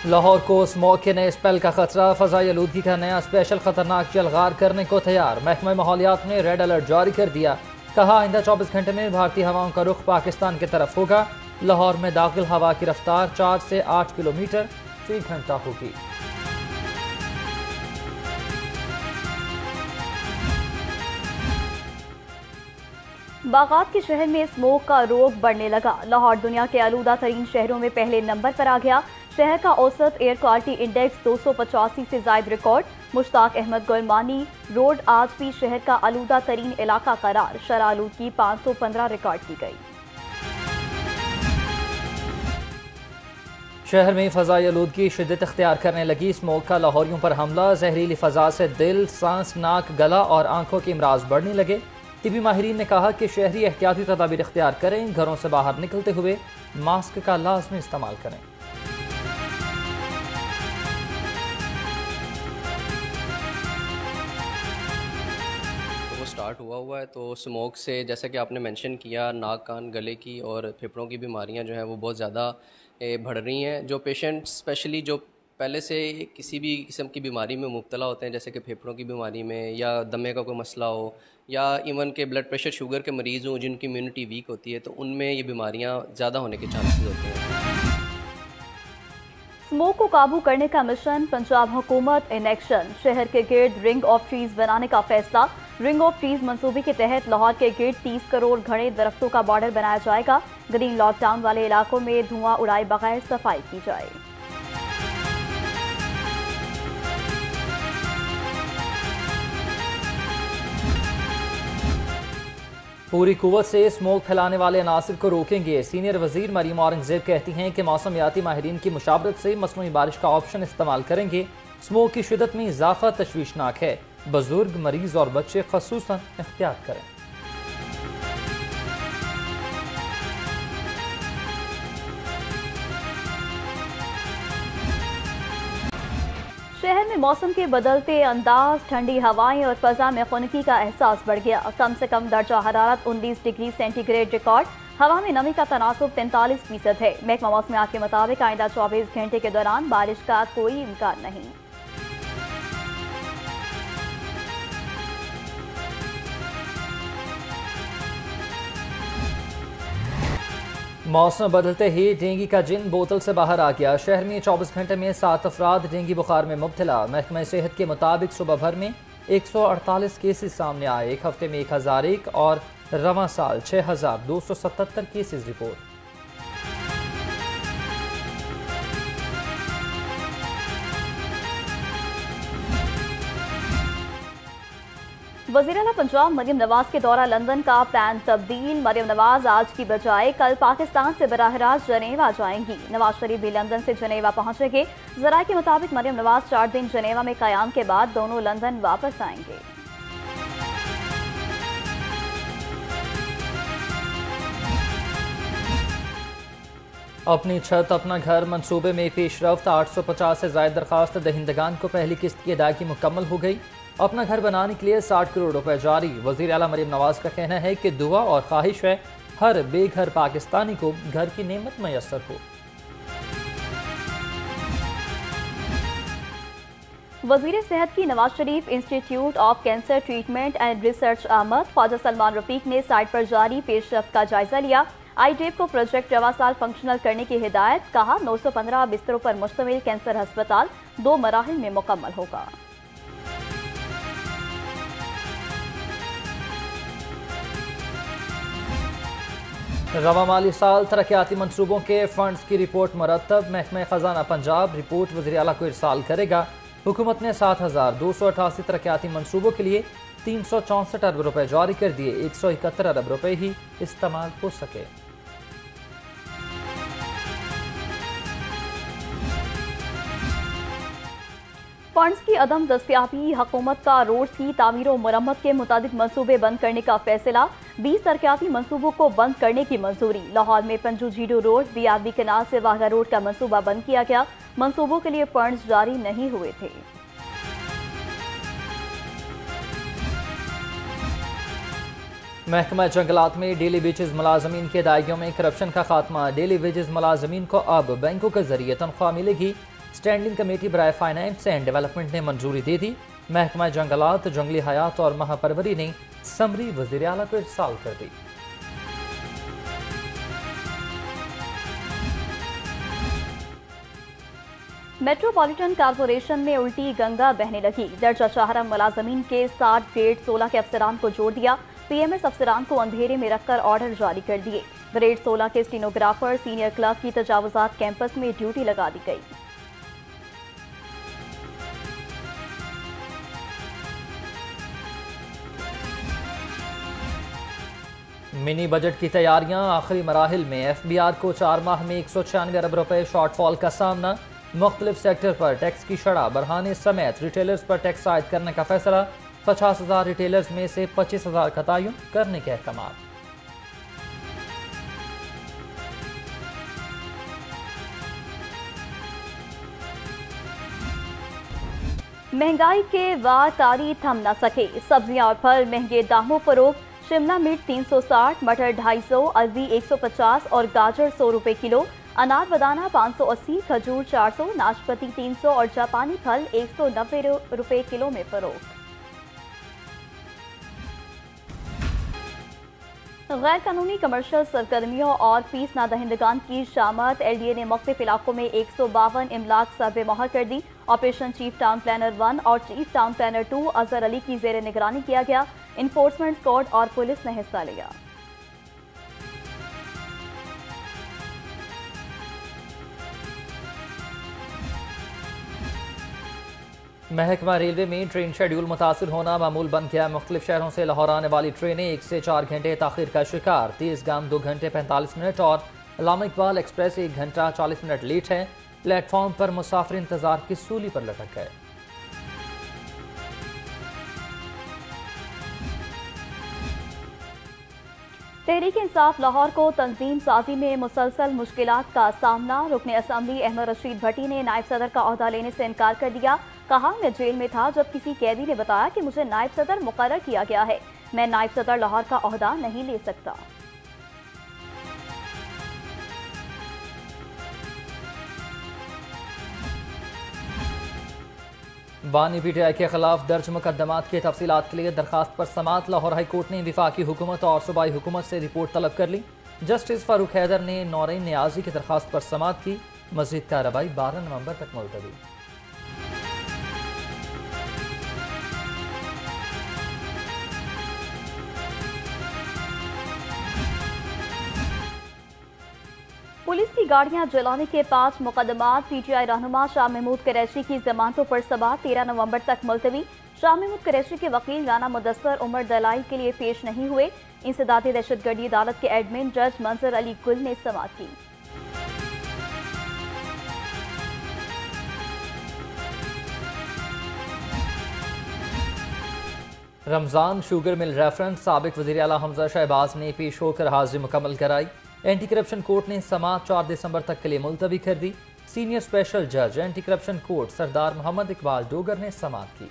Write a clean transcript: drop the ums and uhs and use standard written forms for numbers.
लाहौर को स्मॉग के नए स्पेल का खतरा, फजाई आलूदगी का नया स्पेशल खतरनाक जलगार करने को तैयार। महकमा माहौलियात ने रेड अलर्ट जारी कर दिया। कहा आइंदा 24 घंटे में भारतीय हवाओं का रुख पाकिस्तान की तरफ होगा। लाहौर में दाखिल हवा की रफ्तार 4 से 8 किलोमीटर फी घंटा होगी। बागात के शहर में स्मोक का रोग बढ़ने लगा। लाहौर दुनिया के आलूदा तरीन शहरों में पहले नंबर पर आ गया। शहर का औसत एयर क्वालिटी इंडेक्स 285 से जायद रिकॉर्ड। मुश्ताक अहमद गुलमानी रोड आज भी शहर का आलूदा तरीन इलाका करार। शरह आलूदगी 515 रिकॉर्ड की गई। शहर में फजाई आलूदगी शिद्दत इख्तियार करने लगी। स्मोक का लाहौरियों पर हमला, जहरीली फजा से दिल, सांस, नाक, गला और आंखों के अमराज बढ़ने लगे। तिबी माहिरीन ने कहा कि शहरी एहतियाती तदाबीर इख्तियार करें। घरों से बाहर निकलते हुए मास्क का लाजमी इस्तेमाल करें। स्टार्ट हुआ है तो स्मोक से, जैसा कि आपने मेंशन किया, नाक, कान, गले की और फेफड़ों की बीमारियां जो हैं वो बहुत ज़्यादा बढ़ रही हैं। जो पेशेंट स्पेशली जो पहले से किसी भी किस्म की बीमारी में मुब्तला होते हैं, जैसे कि फेफड़ों की बीमारी में या दमे का कोई मसला हो या इवन के ब्लड प्रेशर, शुगर के मरीज़ हों जिनकी इम्यूनिटी वीक होती है, तो उनमें ये बीमारियां ज़्यादा होने के चांसेस होते हैं। स्मोक को काबू करने का मिशन, पंजाब हुकूमत इन एक्शन। शहर के गिर्द रिंग ऑफ ट्रीज बनाने का फैसला। रिंग ऑफ ट्रीज मंसूबे के तहत लाहौर के गिर्द 30 करोड़ घने दरख्तों का बॉर्डर बनाया जाएगा। ग्रीन लॉकडाउन वाले इलाकों में धुआं उड़ाए बगैर सफाई की जाए। पूरी कुव्वत से स्मोक फैलाने वाले अनासिर को रोकेंगे। सीनियर वजीर मरीम औरंगजेब कहती हैं कि मौसमियाती माहिरीन की मुशावरत से मसनूई बारिश का ऑप्शन इस्तेमाल करेंगे। स्मोक की शिद्दत में इजाफा तशवीशनाक है। बुजुर्ग, मरीज और बच्चे खसूसन एहतियात करें। शहर में मौसम के बदलते अंदाज, ठंडी हवाएं और फजा में खुनकी का एहसास बढ़ गया। कम से कम दर्जा हरारत 19 डिग्री सेंटीग्रेड रिकॉर्ड। हवा में नमी का तनासुब 43% है। महकमा मौसमियात के मुताबिक आइंदा 24 घंटे के दौरान बारिश का कोई इम्कान नहीं। मौसम बदलते ही डेंगू का जिन बोतल से बाहर आ गया। शहर में 24 घंटे में 7 अफराद डेंगू बुखार में मुब्तला। महकमा सेहत के मुताबिक सुबह भर में 148 केसेस सामने आए। एक हफ्ते में 1001 और रवां साल 6277 केसेस रिपोर्ट। वज़ीर आला पंजाब मरियम नवाज के दौरा लंदन का प्लान तब्दील। मरियम नवाज आज की बजाय कल पाकिस्तान से बराह रास्त जनेवा जाएंगी। नवाज शरीफ भी लंदन से जनेवा पहुंचेंगे। ज़राए के मुताबिक मरियम नवाज 4 दिन जनेवा में क़याम के बाद दोनों लंदन वापस आएंगे। अपनी छत अपना घर मंसूबे में पेशरफ्त। 850 से ज़ायद दरखास्त दहिंदगान को पहली किस्त की अदायगी मुकम्मल हो गई। अपना घर बनाने के लिए 60 करोड़ रुपए जारी। वज़ीर आला मरियम नवाज का कहना है कि दुआ और ख्वाहिश है हर बेघर पाकिस्तानी को घर की नेमत मैसर हो। वज़ीर सेहत की Nawaz Sharif institute of cancer treatment and research आमद। ख्वाजा सलमान रफीक ने साइट पर जारी पेशरफ्त का जायजा लिया। आईडेप को प्रोजेक्ट रवा साल फंक्शनल करने की हिदायत। कहा 915 बिस्तरों पर मुश्तमिल कैंसर अस्पताल 2 मराहिल में मुकम्मल होगा। रवा माली साल तरक्याती मनसूबों के फंड्स की रिपोर्ट मुरतब। महकमा खजाना पंजाब रिपोर्ट वज़ीर आला को इरसाल करेगा। हुकूमत ने 7288 तरक्याती मनसूबों के लिए 364 अरब रुपए जारी कर दिए। 171 अरब रुपए ही इस्तेमाल हो सके। फंड्स की अदम दस्तियाबी, हुकूमत का रोड्स की तामीर और मुरम्मत के मुताबिक मंसूबे बंद करने का फैसला। 20 तरक्याती मंसूबों को बंद करने की मंजूरी। लाहौर में पंजू जीडो रोड, बीआरबी केनाल से वाघा रोड का मंसूबा बंद किया गया। मंसूबों के लिए फंड्स जारी नहीं हुए थे। महकमा जंगलात में डेली वेजेस मुलाजमीन की अदायगियों में करप्शन का खात्मा। डेली वेजेस मुलाजमीन को अब बैंकों के जरिए तनख्वाह मिलेगी। स्टैंडिंग कमेटी बराए फाइनेंस एंड डेवलपमेंट ने मंजूरी दे दी। महकमा जंगलात, जंगली हयात और महापरवरी ने समरी वज़ीर आला को इरसाल कर दी। मेट्रोपॉलिटन कॉरपोरेशन में उल्टी गंगा बहने लगी। दर्जा शाहरा मुलाजमीन के 60 ग्रेड 16 के अफसरान को जोड़ दिया। पीएमएस अफसरान को अंधेरे में रखकर ऑर्डर जारी कर दिए। ग्रेड 16 के स्टीनोग्राफर, सीनियर क्लर्क की तजावुजात कैंपस में ड्यूटी लगा दी गई। मिनी बजट की तैयारियां आखिरी मराहिल में। एफबीआर को 4 माह में 196 अरब रुपए शॉर्टफॉल का सामना। मुख्तलिफ सेक्टर पर टैक्स की शरह बढ़ाने समेत रिटेलर्स पर टैक्स आयद करने का फैसला। 50,000 रिटेलर्स में से 25,000 का तयन करने के अहकाम। महंगाई के वार तारी थम न सके। सब्जियां और फल महंगे दामों फरोख। शिमला मिर्च 360, मटर 250, अरबी 150 और गाजर 100 रुपए किलो। अनार बदाना 580, खजूर 400, नाशपाती 300 और जापानी फल 190 रुपए किलो में फरोख्त। गैर कानूनी कमर्शियल सरगर्मियों और फीस ना दहिंदगान की शामत। LDA ने मुख्तलिफ इलाकों में 152 इमलाक सर्वे मोहर कर दी। ऑपरेशन चीफ टाउन प्लानर 1 और chief town planner 2 Azhar Ali की जेर निगरानी किया गया। इन्फोर्समेंट स्क्वाड और पुलिस ने हिस्सा लिया। महकमा रेलवे में ट्रेन शेड्यूल मुतासिर होना मामूल बन गया। मुख्तलिफ शहरों से लाहौर आने वाली ट्रेनें 1 से 4 घंटे ताखिर का शिकार। तेज़गाम 2 घंटे 45 मिनट और अल्लामा इकबाल एक्सप्रेस 1 घंटा 40 मिनट लेट है। प्लेटफॉर्म पर मुसाफिर इंतजार की सूली पर लटक गए। तहरीक इंसाफ लाहौर को तंजीम साजी में मुसलसल मुश्किलात का सामना। रुकने असम्बली अहमद रशीद भट्टी ने नायब सदर का ओहदा लेने से इनकार कर दिया। कहा, मैं जेल में था जब किसी कैदी ने बताया कि मुझे नायब सदर मुकर्रर किया गया है। मैं नायब सदर लाहौर का ओहदा नहीं ले सकता। बानी PTI के खिलाफ दर्ज मुकदमात की तफसीलात के लिए दरखास्त पर समात। लाहौर हाई कोर्ट ने वफाकी हुकूमत और सूबाई हुकूमत से रिपोर्ट तलब कर ली। जस्टिस फारूक हैदर ने नौरीन नियाजी की दरखास्त पर समात की। मजीद कार्रवाई 12 नवंबर तक मुलतवी। पुलिस की गाड़ियां जलाने के 5 मुकदमात। PTI रहनुमा शाह महमूद कुरैशी की जमानतों पर समाअत 13 नवंबर तक मुलतवी। शाह महमूद कुरैशी के वकील राना मुदस्सर उमर दलाइल के लिए पेश नहीं हुए। इंसदादी दहशतगर्दी अदालत के एडमिन जज मंजर अली गुल ने समाअत की। Ramzan sugar mill reference. साबिक वज़ीर आला हमजा शहबाज ने पेश होकर हाजिरी मुकम्मल कराई। एंटी करप्शन कोर्ट ने समाअत 4 दिसंबर तक के लिए मुलतवी कर दी। सीनियर स्पेशल जज एंटी करप्शन कोर्ट सरदार मोहम्मद इकबाल डोगर ने समाअत की।